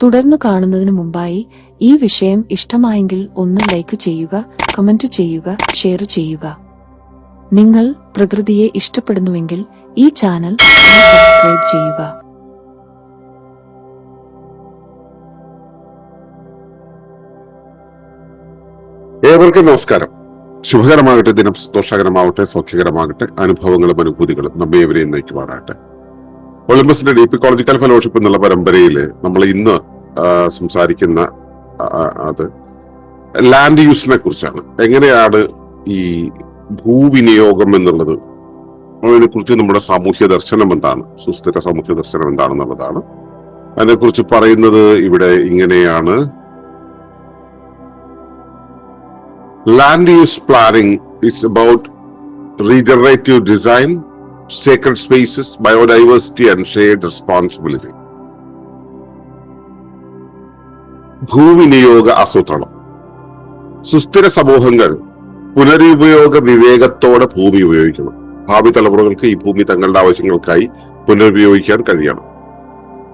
തുടർന്നു കാണുന്നതിന് മുമ്പായി ഈ വിഷയം ഇഷ്ടമായെങ്കിൽ ഒന്ന് ലൈക്ക് ചെയ്യുക, കമന്റ് ചെയ്യുക, ഷെയർ ചെയ്യുക. നിങ്ങൾ പ്രകൃതിയെ ഇഷ്ടപ്പെടുന്നുവെങ്കിൽ ഈ ചാനൽ സബ്സ്ക്രൈബ് ചെയ്യുക. ഏവർക്കും നമസ്കാരം. ശുഭകരമാകട്ടെ, ദിനം സന്തോഷകരമാവട്ടെ, സൗഖ്യകരമാകട്ടെ, അനുഭവങ്ങളും അനുഭൂതികളും നമ്മെ ഇവരെയും നയിക്കുവാനാകട്ടെ. ഒളിമ്പസിന്റെ ഡീപ്പിക്കോളജിക്കൽ ഫെലോഷിപ്പ് എന്നുള്ള പരമ്പരയിൽ നമ്മൾ ഇന്ന് സംസാരിക്കുന്ന അത് ലാൻഡ് യൂസിനെ കുറിച്ചാണ്. എങ്ങനെയാണ് ഈ ഭൂവിനിയോഗം എന്നുള്ളത്, അതിനെക്കുറിച്ച് നമ്മുടെ സാമൂഹ്യ ദർശനം എന്താണ്, സുസ്ഥിര സാമൂഹ്യ ദർശനം എന്താണെന്നുള്ളതാണ്. അതിനെക്കുറിച്ച് പറയുന്നത് ഇവിടെ ഇങ്ങനെയാണ്: Land use planning is about regenerative design, sacred spaces, biodiversity and shared responsibility. ഭൂവിനിയോഗ ആസൂത്രണം. സുസ്ഥിര സമൂഹങ്ങൾ പുനരുപയോഗ വിവേകത്തോടെ ഭൂമി ഉപയോഗിക്കണം. ഭാവി തലമുറകൾക്ക് ഈ ഭൂമി തങ്ങളുടെ ആവശ്യങ്ങൾക്കായി പുനരുപയോഗിക്കാൻ കഴിയണം.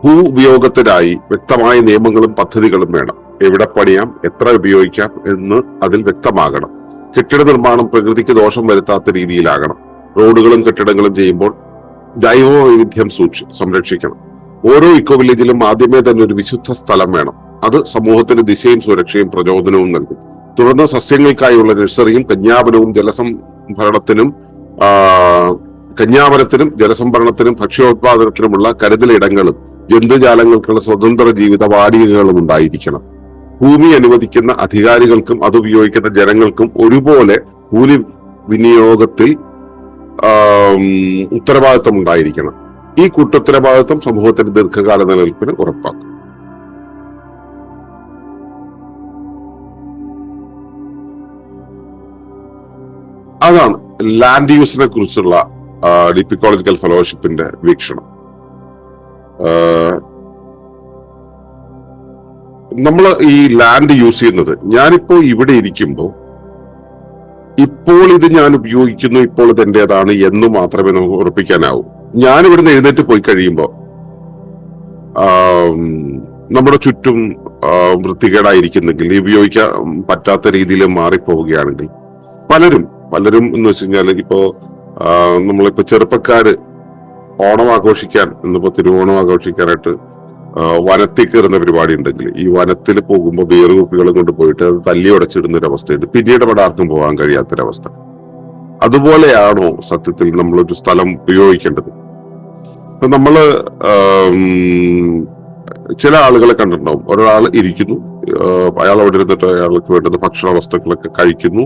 ഭൂ ഉപയോഗത്തിനായി വ്യക്തമായ നിയമങ്ങളും പദ്ധതികളും വേണം. എവിടെ പണിയാം, എത്ര ഉപയോഗിക്കാം എന്ന് അതിൽ വ്യക്തമാകണം. കെട്ടിട നിർമ്മാണം പ്രകൃതിക്ക് ദോഷം വരുത്താത്ത രീതിയിലാകണം. റോഡുകളും കെട്ടിടങ്ങളും ചെയ്യുമ്പോൾ ജൈവ വൈവിധ്യം സംരക്ഷിക്കണം. ഓരോ ഇക്കോ വില്ലേജിലും ആദ്യമേ തന്നെ ഒരു വിശുദ്ധ സ്ഥലം വേണം. അത് സമൂഹത്തിന് ദിശയും സുരക്ഷയും പ്രചോദനവും നൽകും. തുടർന്ന് സസ്യങ്ങൾക്കായുള്ള നഴ്സറിയും കന്യാവനത്തിനും ജലസംഭരണത്തിനും ഭക്ഷ്യോത്പാദനത്തിനുമുള്ള കരുതലിടങ്ങളും ജന്തുജാലങ്ങൾക്കുള്ള സ്വതന്ത്ര ജീവിത വാടികകളും ഉണ്ടായിരിക്കണം. ഭൂമി അനുവദിക്കുന്ന അധികാരികൾക്കും അത് ഉപയോഗിക്കുന്ന ജനങ്ങൾക്കും ഒരുപോലെ ഭൂമി വിനിയോഗത്തിൽ ഉത്തരവാദിത്വം ഉണ്ടായിരിക്കണം. ഈ കൂട്ടുത്തരവാദിത്വം സമൂഹത്തിന്റെ ദീർഘകാല നിലനിൽപ്പിന് ഉറപ്പാക്കും. അതാണ് ലാൻഡ് യൂസിനെ കുറിച്ചുള്ള ഡീപ്പിക്കോളജിക്കൽ ഫെലോഷിപ്പിന്റെ വീക്ഷണം. നമ്മൾ ഈ ലാൻഡ് യൂസ് ചെയ്യുന്നത്, ഞാനിപ്പോ ഇവിടെ ഇരിക്കുമ്പോൾ ഇപ്പോൾ ഇത് ഞാൻ ഉപയോഗിക്കുന്നു, ഇപ്പോൾ ഇത് എന്റേതാണ് എന്ന് മാത്രമേ നമുക്ക് ഉറപ്പിക്കാനാവൂ. ഞാൻ ഇവിടുന്ന് എഴുന്നേറ്റ് പോയി കഴിയുമ്പോൾ നമ്മുടെ ചുറ്റും വൃത്തികേടായിരിക്കുന്നെങ്കിൽ, ഉപയോഗിക്കാൻ പറ്റാത്ത രീതിയിൽ മാറിപ്പോവുകയാണെങ്കിൽ പലരും എന്ന് വെച്ച് കഴിഞ്ഞാൽ, ഇപ്പോ നമ്മളിപ്പോ ചെറുപ്പക്കാര് ഓണം ആഘോഷിക്കാൻ, ഇന്നിപ്പോ തിരുവോണം ആഘോഷിക്കാനായിട്ട് വനത്തിൽ കയറുന്ന പരിപാടി ഉണ്ടെങ്കിൽ, ഈ വനത്തിൽ പോകുമ്പോൾ ബിയർ കുപ്പികളും കൊണ്ട് പോയിട്ട് അത് തല്ലി ഉടച്ചിടുന്ന ഒരു അവസ്ഥയുണ്ട്. പിന്നീട് അവിടെ ആർക്കും പോകാൻ കഴിയാത്തൊരവസ്ഥ. അതുപോലെയാണോ സത്യത്തിൽ നമ്മളൊരു സ്ഥലം ഉപയോഗിക്കേണ്ടത്? ഇപ്പൊ നമ്മള് ചില ആളുകളെ കണ്ടിട്ടുണ്ടാവും. ഒരാൾ ഇരിക്കുന്നു, അയാൾ അവിടെ ഇരുന്നിട്ട് അയാൾക്ക് വേണ്ടുന്ന ഭക്ഷണ വസ്തുക്കളൊക്കെ കഴിക്കുന്നു,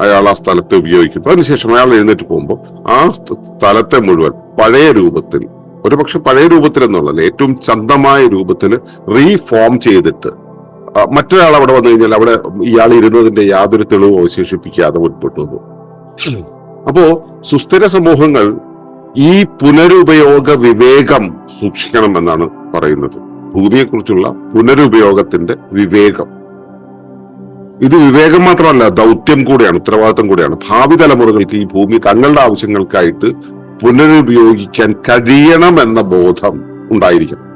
അയാൾ ആ സ്ഥലത്തെ ഉപയോഗിക്കുന്നു. അതിനുശേഷം അയാൾ എഴുന്നേറ്റ് പോകുമ്പോൾ ആ സ്ഥലത്തെ മുഴുവൻ പഴയ രൂപത്തിൽ, ഒരുപക്ഷെ പഴയ രൂപത്തിൽ എന്നുള്ളതല്ല, ഏറ്റവും ചന്തമായ രൂപത്തിൽ റീഫോം ചെയ്തിട്ട് മറ്റൊരാൾ അവിടെ വന്നു കഴിഞ്ഞാൽ അവിടെ ഇയാൾ ഇരുന്നതിന്റെ യാതൊരു തെളിവും അവശേഷിപ്പിക്കാതെ മുൻപോട്ട് വന്നു. അപ്പോ സുസ്ഥിര സമൂഹങ്ങൾ ഈ പുനരുപയോഗ വിവേകം സൂക്ഷിക്കണം എന്നാണ് പറയുന്നത്. ഭൂമിയെ കുറിച്ചുള്ള പുനരുപയോഗത്തിന്റെ വിവേകം. ഇത് വിവേകം മാത്രമല്ല, ദൗത്യം കൂടെയാണ്, ഉത്തരവാദിത്വം കൂടെയാണ്. ഭാവി തലമുറകൾക്ക് ഈ ഭൂമി തങ്ങളുടെ ആവശ്യങ്ങൾക്കായിട്ട് പുനരുപയോഗിക്കാൻ കഴിയണം എന്ന ബോധം ഉണ്ടായിരിക്കണം.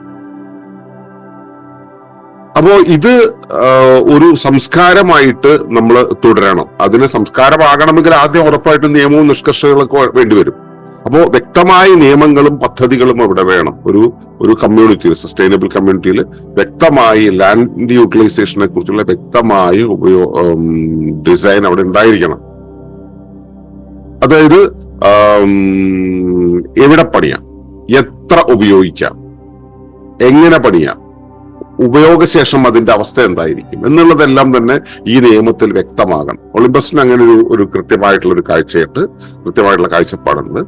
അപ്പോ ഇത് ഒരു സംസ്കാരമായിട്ട് നമ്മൾ തുടരണം. അതിന് സംസ്കാരമാകണമെങ്കിൽ ആദ്യം ഉറപ്പായിട്ടും നിയമവും നിഷ്കർഷകളൊക്കെ വേണ്ടിവരും. അപ്പോ വ്യക്തമായ നിയമങ്ങളും പദ്ധതികളും അവിടെ വേണം. ഒരു കമ്മ്യൂണിറ്റിയിൽ, സസ്റ്റൈനബിൾ കമ്മ്യൂണിറ്റിയിൽ വ്യക്തമായി ലാൻഡ് യൂട്ടിലൈസേഷനെ കുറിച്ചുള്ള വ്യക്തമായ ഡിസൈൻ അവിടെ ഉണ്ടായിരിക്കണം. അതായത് എവിടെ പണിയാം, എത്ര ഉപയോഗിക്കാം, എങ്ങനെ പണിയാം, ഉപയോഗശേഷം അതിന്റെ അവസ്ഥ എന്തായിരിക്കും എന്നുള്ളതെല്ലാം തന്നെ ഈ നിയമത്തിൽ വ്യക്തമാകണം. ഒളിമ്പസിന് അങ്ങനെ ഒരു കൃത്യമായിട്ടുള്ള കാഴ്ചപ്പാടുണ്ട്.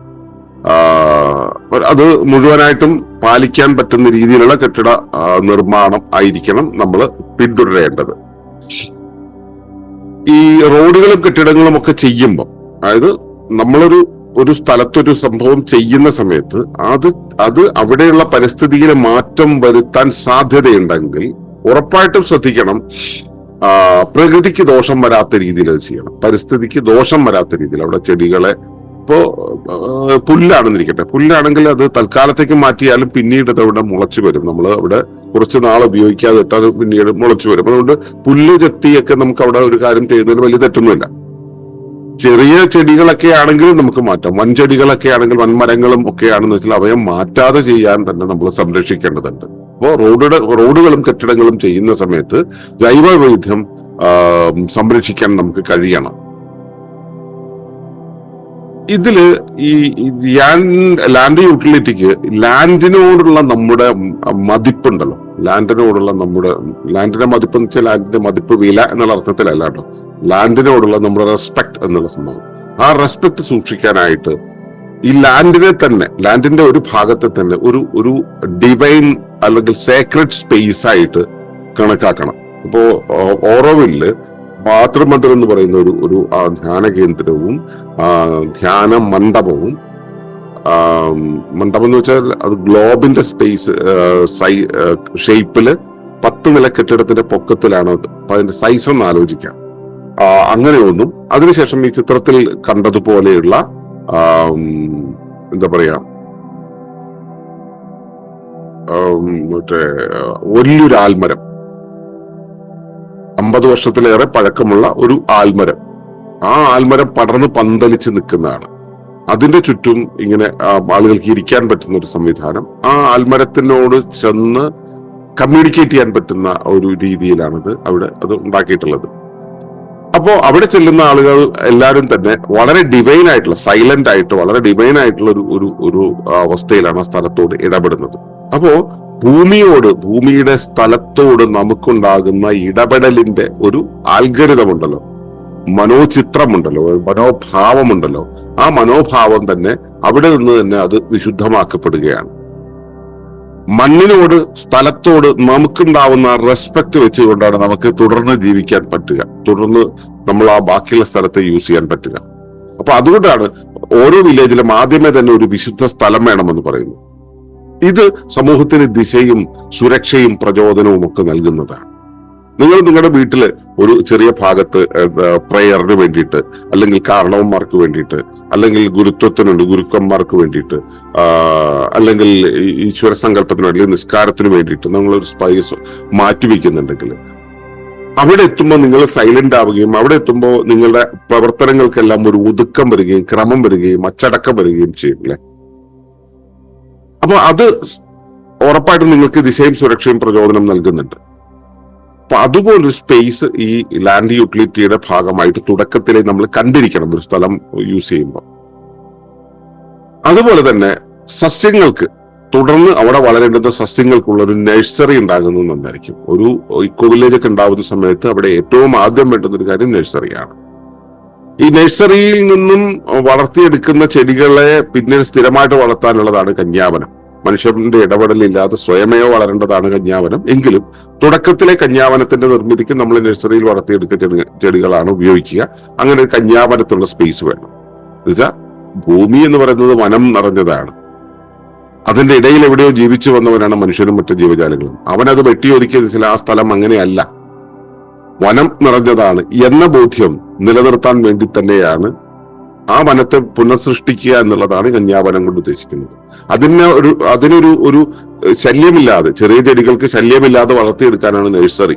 അത് മുഴുവനായിട്ടും പാലിക്കാൻ പറ്റുന്ന രീതിയിലുള്ള കെട്ടിട നിർമ്മാണം ആയിരിക്കണം നമ്മൾ പിന്തുടരേണ്ടത്. ഈ റോഡുകളും കെട്ടിടങ്ങളും ഒക്കെ ചെയ്യുമ്പോൾ, അതായത് നമ്മളൊരു സ്ഥലത്തൊരു സംഭവം ചെയ്യുന്ന സമയത്ത് അത് അവിടെയുള്ള പരിസ്ഥിതിയിൽ മാറ്റം വരുത്താൻ സാധ്യതയുണ്ടെങ്കിൽ ഉറപ്പായിട്ടും ശ്രദ്ധിക്കണം. പ്രകൃതിക്ക് ദോഷം വരാത്ത രീതിയിൽ അത് ചെയ്യണം. പരിസ്ഥിതിക്ക് ദോഷം വരാത്ത രീതിയിൽ അവിടെ ചെടികളെ ഇപ്പോ പുല്ലാണെന്നിരിക്കട്ടെ, പുല്ലാണെങ്കിൽ അത് തൽക്കാലത്തേക്ക് മാറ്റിയാലും പിന്നീട് അത് അവിടെ മുളച്ചു വരും. നമ്മൾ അവിടെ കുറച്ച് നാൾ ഉപയോഗിക്കാതെ ഇട്ടാൽ പിന്നീട് മുളച്ചു വരും. അതുകൊണ്ട് പുല്ല് ചെത്തിയൊക്കെ നമുക്ക് അവിടെ ഒരു കാര്യം ചെയ്യുന്നതിന് വലിയ തെറ്റൊന്നുമില്ല. ചെറിയ ചെടികളൊക്കെ ആണെങ്കിലും നമുക്ക് മാറ്റാം. വൻചെടികളൊക്കെ ആണെങ്കിൽ, വൻമരങ്ങളും ഒക്കെ ആണെന്ന് വെച്ചാൽ അവയെ മാറ്റാതെ ചെയ്യാൻ തന്നെ നമ്മൾ സംരക്ഷിക്കേണ്ടതുണ്ട്. അപ്പോൾ റോഡുകളും കെട്ടിടങ്ങളും ചെയ്യുന്ന സമയത്ത് ജൈവ വൈവിധ്യം സംരക്ഷിക്കാൻ നമുക്ക് കഴിയണം. ഇതില് ഈ ലാൻഡ് യൂട്ടിലിറ്റിക്ക് ലാൻഡിനോടുള്ള നമ്മുടെ മതിപ്പുണ്ടല്ലോ, ലാൻഡിന്റെ മതിപ്പ് എന്ന് വെച്ചാൽ ലാൻഡിന്റെ മതിപ്പ് വില എന്നുള്ള അർത്ഥത്തിലല്ല കേട്ടോ, ലാൻഡിനോടുള്ള നമ്മുടെ റെസ്പെക്ട് എന്നുള്ള സംഭവം. ആ റെസ്പെക്ട് സൂക്ഷിക്കാനായിട്ട് ഈ ലാൻഡിന്റെ ഒരു ഭാഗത്തെ തന്നെ ഒരു ഡിവൈൻ അല്ലെങ്കിൽ സേക്രഡ് സ്പേസ് ആയിട്ട് കണക്കാക്കണം. ഇപ്പോ ഓറോവില്ല് മാതൃമന്ദിരം എന്ന് പറയുന്ന ഒരു ധ്യാന കേന്ദ്രവും ധ്യാന മണ്ഡപവും, മണ്ഡപം എന്ന് വെച്ചാൽ അത് ഗ്ലോബിന്റെ സ്പേസ് ഷേപ്പില് 10 നില കെട്ടിടത്തിന്റെ പൊക്കത്തിലാണ്. അപ്പൊ അതിന്റെ സൈസ് ഒന്ന് ആലോചിക്കാം. അങ്ങനെയൊന്നും അതിനുശേഷം ഈ ചിത്രത്തിൽ കണ്ടതുപോലെയുള്ള എന്താ പറയാ വലിയൊരു ആൽമരം, 50 വർഷത്തിലേറെ പഴക്കമുള്ള ഒരു ആൽമരം. ആ ആൽമരം പടർന്ന് പന്തലിച്ച് നിൽക്കുന്നതാണ്. അതിന്റെ ചുറ്റും ഇങ്ങനെ ആളുകൾക്ക് ഇരിക്കാൻ പറ്റുന്ന ഒരു സംവിധാനം, ആ ആൽമരത്തിനോട് ചെന്ന് കമ്മ്യൂണിക്കേറ്റ് ചെയ്യാൻ പറ്റുന്ന ഒരു രീതിയിലാണിത് അത് ഉണ്ടാക്കിയിട്ടുള്ളത്. അപ്പോ അവിടെ ചെല്ലുന്ന ആളുകൾ എല്ലാവരും തന്നെ വളരെ ഡിവൈൻ ആയിട്ടുള്ള, സൈലന്റ് ആയിട്ട് വളരെ ഡിവൈൻ ആയിട്ടുള്ള ഒരു അവസ്ഥയിലാണ് ആ സ്ഥലത്തോട് ഇടപെടുന്നത്. അപ്പോ ഭൂമിയുടെ സ്ഥലത്തോട് നമുക്കുണ്ടാകുന്ന ഇടപെടലിന്റെ ഒരു ആൽഗരിതമുണ്ടല്ലോ, മനോചിത്രമുണ്ടല്ലോ, മനോഭാവമുണ്ടല്ലോ. ആ മനോഭാവം തന്നെ അവിടെ നിന്ന് തന്നെ അത് വിശുദ്ധമാക്കപ്പെടുകയാണ്. മണ്ണിനോട്, സ്ഥലത്തോട് നമുക്കുണ്ടാവുന്ന റെസ്പെക്ട് വെച്ചുകൊണ്ടാണ് നമുക്ക് തുടർന്ന് ജീവിക്കാൻ പറ്റുക, തുടർന്ന് നമ്മൾ ആ ബാക്കിയുള്ള സ്ഥലത്തെ യൂസ് ചെയ്യാൻ പറ്റുക. അപ്പൊ അതുകൊണ്ടാണ് ഓരോ വില്ലേജിലും ആദ്യമേ തന്നെ ഒരു വിശുദ്ധ സ്ഥലം വേണമെന്ന് പറയുന്നു. ഇത് സമൂഹത്തിന് ദിശയും സുരക്ഷയും പ്രചോദനവും ഒക്കെ നൽകുന്നതാണ്. നിങ്ങൾ നിങ്ങളുടെ വീട്ടില് ഒരു ചെറിയ ഭാഗത്ത് പ്രേയറിന് വേണ്ടിയിട്ട്, അല്ലെങ്കിൽ കാരണവന്മാർക്ക് വേണ്ടിയിട്ട്, അല്ലെങ്കിൽ ഗുരുക്കന്മാർക്ക് വേണ്ടിയിട്ട്, അല്ലെങ്കിൽ ഈശ്വര സങ്കല്പത്തിന് അല്ലെങ്കിൽ നിസ്കാരത്തിന് വേണ്ടിയിട്ട് നിങ്ങളൊരു സ്പേസ് മാറ്റിവെക്കുന്നുണ്ടെങ്കിൽ അവിടെ എത്തുമ്പോൾ നിങ്ങൾ സൈലന്റ് ആവുകയും അവിടെ എത്തുമ്പോൾ നിങ്ങളുടെ പ്രവർത്തനങ്ങൾക്കെല്ലാം ഒരു ഒതുക്കം വരികയും ക്രമം വരികയും അച്ചടക്കം വരികയും ചെയ്യും അല്ലെ. അപ്പൊ അത് ഉറപ്പായിട്ടും നിങ്ങൾക്ക് ദിശയും സുരക്ഷയും പ്രചോദനം നൽകുന്നുണ്ട്. അപ്പൊ അതുപോലൊരു സ്പേസ് ഈ ലാൻഡ് യൂട്ടിലിറ്റിയുടെ ഭാഗമായിട്ട് തുടക്കത്തിലേ നമ്മൾ കണ്ടിരിക്കണം ഒരു സ്ഥലം യൂസ് ചെയ്യുമ്പോൾ. അതുപോലെ തന്നെ സസ്യങ്ങൾക്ക് തുടർന്ന് അവിടെ വളരേണ്ടുന്ന സസ്യങ്ങൾക്കുള്ള ഒരു നഴ്സറി ഉണ്ടാകുന്നത് നന്നായിരിക്കും. ഒരു ഇക്കോ വില്ലേജ് ഒക്കെ ഉണ്ടാവുന്ന സമയത്ത് അവിടെ ഏറ്റവും ആദ്യം വേണ്ടുന്ന ഒരു കാര്യം നഴ്സറിയാണ്. ഈ നഴ്സറിയിൽ നിന്നും വളർത്തിയെടുക്കുന്ന ചെടികളെ പിന്നീട് സ്ഥിരമായിട്ട് വളർത്താനുള്ളതാണ് കന്യാവനം. മനുഷ്യന്റെ ഇടപെടലില്ലാതെ സ്വയമേവ വളരേണ്ടതാണ് കന്യാവനം. എങ്കിലും തുടക്കത്തിലെ കന്യാവനത്തിന്റെ നിർമ്മിതിക്ക് നമ്മൾ നഴ്സറിയിൽ വളർത്തിയെടുക്കുന്ന ചെടികളാണ് ഉപയോഗിക്കുക. അങ്ങനെ ഒരു കന്യാവനത്തിലുള്ള സ്പേസ് വേണം. എന്നുവെച്ചാൽ ഭൂമി എന്ന് പറയുന്നത് വനം നിറഞ്ഞതാണ്. അതിന്റെ ഇടയിൽ എവിടെയോ ജീവിച്ചു വന്നവനാണ് മനുഷ്യനും മറ്റു ജീവജാലങ്ങളും. അവനത് വെട്ടിയൊതുക്കിയ ആ സ്ഥലം അങ്ങനെയല്ല, വനം നിറഞ്ഞതാണ് എന്ന ബോധ്യം നിലനിർത്താൻ വേണ്ടി തന്നെയാണ് ആ വനത്തെ പുനഃസൃഷ്ടിക്കുക എന്നുള്ളതാണ് കന്യാവനം കൊണ്ട് ഉദ്ദേശിക്കുന്നത്. അതിനൊരു ശല്യമില്ലാതെ, ചെറിയ ചെടികൾക്ക് ശല്യമില്ലാതെ വളർത്തിയെടുക്കാനാണ് നഴ്സറി.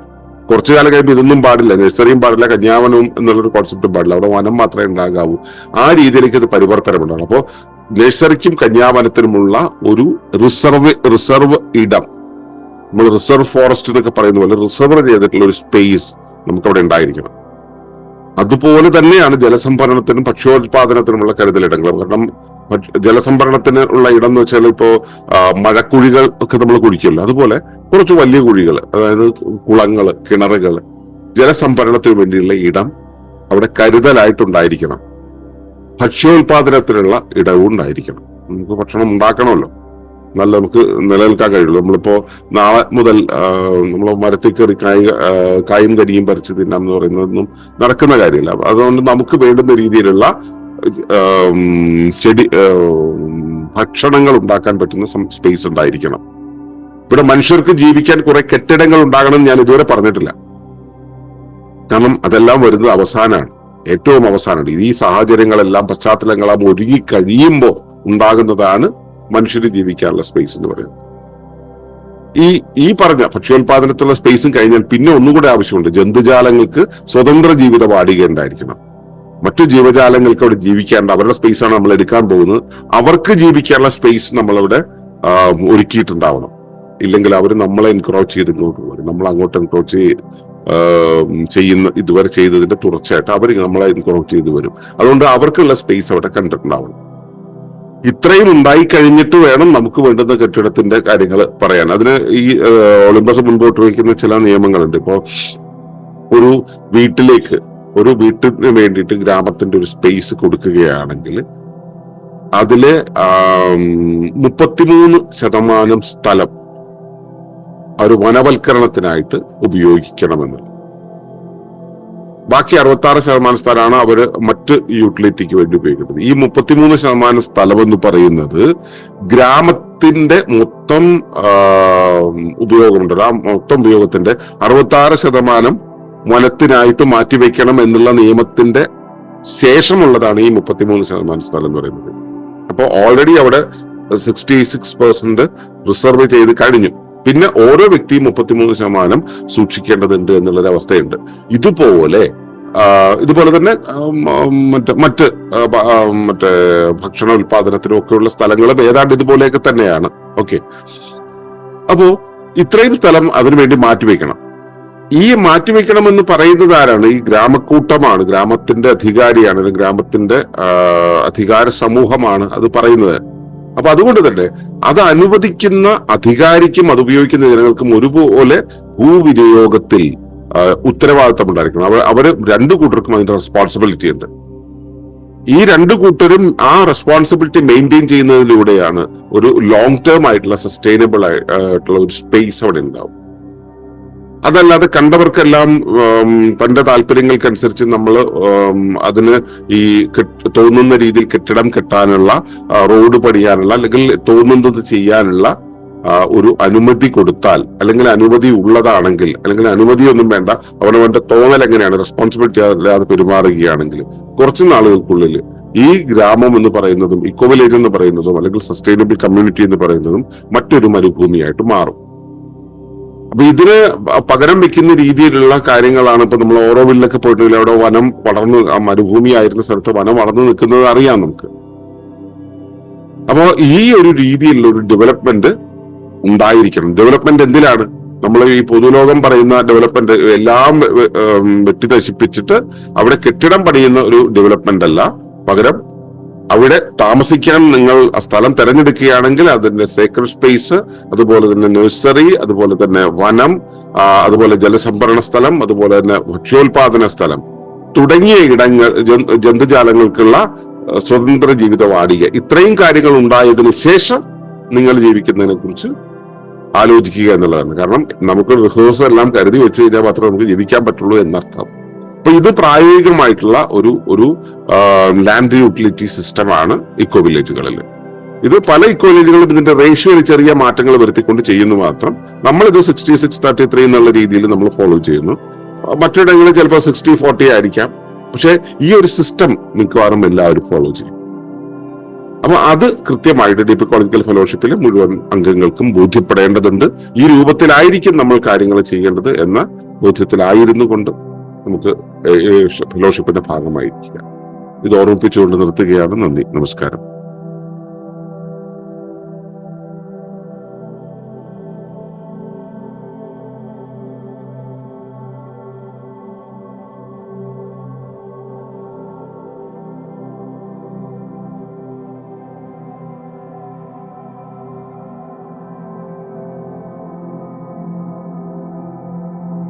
കുറച്ചു കാലം കഴിയുമ്പോൾ ഇതൊന്നും പാടില്ല, നഴ്സറിയും പാടില്ല, കന്യാവനവും എന്നുള്ളൊരു കോൺസെപ്റ്റും പാടില്ല. അവിടെ വനം മാത്രമേ ഉണ്ടാകാവൂ. ആ രീതിയിലേക്ക് അത് പരിവർത്തനമുണ്ടാകും. അപ്പോൾ നഴ്സറിക്കും കന്യാവനത്തിനുമുള്ള ഒരു റിസർവ് ഇടം, നമ്മൾ റിസർവ് ഫോറസ്റ്റ് എന്നൊക്കെ പറയുന്ന പോലെ റിസർവ് ചെയ്തിട്ടുള്ള ഒരു സ്പേസ് നമുക്കവിടെ ഉണ്ടായിരിക്കണം. അതുപോലെ തന്നെയാണ് ജലസംഭരണത്തിനും ഭക്ഷ്യോത്പാദനത്തിനുമുള്ള കരുതലിടങ്ങൾ. കാരണം ജലസംഭരണത്തിന് ഉള്ള ഇടം എന്ന് വെച്ചാൽ ഇപ്പോ മഴക്കുഴികൾ ഒക്കെ നമ്മൾ കുഴിക്കുമല്ലോ, അതുപോലെ കുറച്ച് വലിയ കുഴികൾ, അതായത് കുളങ്ങള്, കിണറുകൾ, ജലസംഭരണത്തിന് വേണ്ടിയുള്ള ഇടം അവിടെ കരുതലായിട്ടുണ്ടായിരിക്കണം. ഭക്ഷ്യോത്പാദനത്തിനുള്ള ഇടവും ഉണ്ടായിരിക്കണം. നമുക്ക് ഭക്ഷണം ഉണ്ടാക്കണമല്ലോ, നല്ല നമുക്ക് നിലനിൽക്കാൻ കഴിയുള്ളൂ. നമ്മളിപ്പോ നാളെ മുതൽ നമ്മൾ മരത്തിൽ കയറി കായും കരിയും പറിച്ച് തിന്നാം എന്ന് പറയുന്നതൊന്നും നടക്കുന്ന കാര്യമില്ല. അതുകൊണ്ട് നമുക്ക് വേണ്ടുന്ന രീതിയിലുള്ള ഭക്ഷണങ്ങൾ ഉണ്ടാക്കാൻ പറ്റുന്ന സ്പേസ് ഉണ്ടായിരിക്കണം. ഇവിടെ മനുഷ്യർക്ക് ജീവിക്കാൻ കുറെ കെട്ടിടങ്ങൾ ഉണ്ടാകണം ഞാൻ ഇതുവരെ പറഞ്ഞിട്ടില്ല. കാരണം അതെല്ലാം വരുന്നത് അവസാനമാണ്. ഏറ്റവും അവസാനം ഈ സാഹചര്യങ്ങളെല്ലാം പശ്ചാത്തലങ്ങളെല്ലാം ഒരുങ്ങി കഴിയുമ്പോൾ ഉണ്ടാകുന്നതാണ് മനുഷ്യന് ജീവിക്കാനുള്ള സ്പേസ് എന്ന് പറയുന്നത്. ഈ പറഞ്ഞ ഭക്ഷ്യോൽപാദനത്തിലുള്ള സ്പേസും കഴിഞ്ഞാൽ പിന്നെ ഒന്നുകൂടെ ആവശ്യമുണ്ട്. ജന്തുജാലങ്ങൾക്ക് സ്വതന്ത്ര ജീവിത വാടിക ഉണ്ടായിരിക്കണം. മറ്റു ജീവജാലങ്ങൾക്ക് അവിടെ ജീവിക്കാണ്ട് അവരുടെ സ്പേസാണ് നമ്മൾ എടുക്കാൻ പോകുന്നത്. അവർക്ക് ജീവിക്കാനുള്ള സ്പേസ് നമ്മളവിടെ ഒരുക്കിയിട്ടുണ്ടാവണം. ഇല്ലെങ്കിൽ അവർ നമ്മളെ എൻക്രോച്ച് ചെയ്ത് ഇങ്ങോട്ട് പോകും. നമ്മൾ അങ്ങോട്ട് എൻക്രോച്ച് ചെയ്യുന്ന ഇതുവരെ ചെയ്തതിന്റെ തുടർച്ചയായിട്ട് അവർ നമ്മളെ എൻക്രോച്ച് ചെയ്ത് വരും. അതുകൊണ്ട് അവർക്കുള്ള സ്പേസ് അവിടെ കണ്ടിട്ടുണ്ടാവണം. ഇത്രയും ഉണ്ടായി കഴിഞ്ഞിട്ട് വേണം നമുക്ക് വേണ്ടുന്ന കെട്ടിടത്തിന്റെ കാര്യങ്ങൾ പറയാൻ. അതിന് ഈ ഒളിമ്പസ് മുൻപോട്ട് വയ്ക്കുന്ന ചില നിയമങ്ങളുണ്ട്. ഇപ്പോ ഒരു വീട്ടിന് വേണ്ടിയിട്ട് ഗ്രാമത്തിന്റെ ഒരു സ്പേസ് കൊടുക്കുകയാണെങ്കിൽ അതില് 33% സ്ഥലം ഒരു വനവൽക്കരണത്തിനായിട്ട് ഉപയോഗിക്കണമെന്നുള്ളത്. ബാക്കി 66% സ്ഥലമാണ് അവര് മറ്റ് യൂട്ടിലിറ്റിക്ക് വേണ്ടി ഉപയോഗിക്കുന്നത്. ഈ 33% സ്ഥലം എന്ന് പറയുന്നത് ഗ്രാമത്തിന്റെ മൊത്തം ഉപയോഗമുണ്ടല്ലോ, ആ മൊത്തം ഉപയോഗത്തിന്റെ 66% വനത്തിനായിട്ട് മാറ്റിവെക്കണം എന്നുള്ള നിയമത്തിന്റെ ശേഷമുള്ളതാണ് ഈ 33% സ്ഥലം എന്ന് പറയുന്നത്. അപ്പോൾ ഓൾറെഡി അവിടെ 66% റിസർവ് ചെയ്ത് കഴിഞ്ഞു. പിന്നെ ഓരോ വ്യക്തിയും 33% സൂക്ഷിക്കേണ്ടതുണ്ട് എന്നുള്ളൊരു അവസ്ഥയുണ്ട്. ഇതുപോലെ തന്നെ മറ്റ് ഭക്ഷണ ഉൽപാദനത്തിനും ഒക്കെയുള്ള സ്ഥലങ്ങളും ഏതാണ്ട് ഇതുപോലെയൊക്കെ തന്നെയാണ്. ഓക്കെ, അപ്പോ ഇത്രയും സ്ഥലം അതിനുവേണ്ടി മാറ്റിവെക്കണം. ഈ മാറ്റിവെക്കണം എന്ന് പറയുന്നത് ആരാണ്? ഈ ഗ്രാമക്കൂട്ടമാണ്, ഗ്രാമത്തിന്റെ അധികാരിയാണ്, ഗ്രാമത്തിന്റെ അധികാര സമൂഹമാണ് അത് പറയുന്നത്. അപ്പൊ അതുകൊണ്ട് തന്നെ അത് അനുവദിക്കുന്ന അധികാരിക്കും അത് ഉപയോഗിക്കുന്ന ജനങ്ങൾക്കും ഒരുപോലെ ഭൂവിനിയോഗത്തിൽ ഉത്തരവാദിത്തം ഉണ്ടായിരിക്കണം. അവര് രണ്ടു കൂട്ടർക്കും അതിന്റെ റെസ്പോൺസിബിലിറ്റി ഉണ്ട്. ഈ രണ്ടു കൂട്ടരും ആ റെസ്പോൺസിബിലിറ്റി മെയിൻറ്റെയിൻ ചെയ്യുന്നതിലൂടെയാണ് ഒരു ലോങ് ടേം ആയിട്ടുള്ള സസ്റ്റൈനബിൾ ആയിട്ടുള്ള ഒരു സ്പേസ് അവിടെ ഉണ്ടാവും. അതല്ലാതെ കണ്ടവർക്കെല്ലാം തന്റെ താല്പര്യങ്ങൾക്കനുസരിച്ച് നമ്മൾ അതിന് ഈ തോന്നുന്ന രീതിയിൽ കെട്ടിടം കെട്ടാനുള്ള, റോഡ് പണിയാനുള്ള, അല്ലെങ്കിൽ തോന്നുന്നത് ചെയ്യാനുള്ള ഒരു അനുമതി കൊടുത്താൽ, അല്ലെങ്കിൽ അനുമതി ഉള്ളതാണെങ്കിൽ, അല്ലെങ്കിൽ അനുമതിയൊന്നും വേണ്ട, അവനവന്റെ തോന്നൽ എങ്ങനെയാണ് റെസ്പോൺസിബിലിറ്റി അല്ലാതെ പെരുമാറുകയാണെങ്കിൽ കുറച്ചു നാളുകൾക്കുള്ളിൽ ഈ ഗ്രാമം എന്ന് പറയുന്നതും ഇക്കോ വില്ലേജ് എന്ന് പറയുന്നതും അല്ലെങ്കിൽ സസ്റ്റൈനബിൾ കമ്മ്യൂണിറ്റി എന്ന് പറയുന്നതും മറ്റൊരു മരുഭൂമിയായിട്ട് മാറും. അപ്പൊ ഇതിന് പകരം വെക്കുന്ന രീതിയിലുള്ള കാര്യങ്ങളാണ് ഇപ്പൊ നമ്മൾ ഓരോവില്ലൊക്കെ പോയിട്ടുണ്ടെങ്കിൽ അവിടെ വനം വളർന്ന്, മരുഭൂമി ആയിരുന്ന സ്ഥലത്ത് വനം വളർന്നു നിൽക്കുന്നത് അറിയാം നമുക്ക്. അപ്പോ ഈ ഒരു രീതിയിലുള്ള ഒരു ഡെവലപ്മെന്റ് ഉണ്ടായിരിക്കണം. ഡെവലപ്മെന്റ് എന്തിനാണ്? നമ്മൾ ഈ പൊതുലോകം പറയുന്ന ഡെവലപ്മെന്റ് എല്ലാം വെട്ടി നശിപ്പിച്ചിട്ട് അവിടെ കെട്ടിടം പണിയുന്ന ഒരു ഡെവലപ്മെന്റ് അല്ല. പകരം അവിടെ താമസിക്കാൻ നിങ്ങൾ സ്ഥലം തെരഞ്ഞെടുക്കുകയാണെങ്കിൽ അതിന്റെ സേക്രഡ് സ്പേസ്, അതുപോലെ തന്നെ നഴ്സറി, അതുപോലെ തന്നെ വനം, അതുപോലെ ജലസംഭരണ സ്ഥലം, അതുപോലെ തന്നെ ഭക്ഷ്യോൽപാദന സ്ഥലം തുടങ്ങിയ ഇടങ്ങൾ, ജന്തുജാലങ്ങൾക്കുള്ള സ്വതന്ത്ര ജീവിത വാടിക, ഇത്രയും കാര്യങ്ങൾ ഉണ്ടായതിനു ശേഷം നിങ്ങൾ ജീവിക്കുന്നതിനെ കുറിച്ച് ആലോചിക്കുക എന്നുള്ളതാണ്. കാരണം നമുക്ക് റിസോഴ്സ് എല്ലാം കരുതി വെച്ച് കഴിഞ്ഞാൽ മാത്രമേ നമുക്ക് ജീവിക്കാൻ പറ്റുള്ളൂ എന്നർത്ഥം. അപ്പൊ ഇത് പ്രായോഗികമായിട്ടുള്ള ഒരു ലാൻഡ് യൂട്ടിലിറ്റി സിസ്റ്റമാണ് ഇക്കോ വില്ലേജുകളിൽ. ഇത് പല ഇക്കോ വില്ലേജുകളും ഇതിന്റെ റേഷ്യോയിൽ ചെറിയ മാറ്റങ്ങൾ വരുത്തിക്കൊണ്ട് ചെയ്യുന്നു മാത്രം. നമ്മളിത് 66-33 എന്നുള്ള രീതിയിൽ നമ്മൾ ഫോളോ ചെയ്യുന്നു. മറ്റിടങ്ങളിൽ ചിലപ്പോൾ 60-40 ആയിരിക്കാം. പക്ഷെ ഈ ഒരു സിസ്റ്റം മിക്കവാറും എല്ലാവരും ഫോളോ ചെയ്യും. അപ്പൊ അത് കൃത്യമായിട്ട് DP ഇക്കോളജിക്കൽ ഫെലോഷിപ്പിലെ മുഴുവൻ അംഗങ്ങൾക്കും ബോധ്യപ്പെടേണ്ടതുണ്ട്. ഈ രൂപത്തിലായിരിക്കും നമ്മൾ കാര്യങ്ങൾ ചെയ്യേണ്ടത് എന്ന ബോധ്യത്തിലായിരുന്നു കൊണ്ട് നമുക്ക് ഫെലോഷിപ്പിന്റെ ഭാഗമായിരിക്കുക. ഇത് ഓർമ്മിപ്പിച്ചുകൊണ്ട് നിർത്തുകയാണ്. നന്ദി, നമസ്കാരം.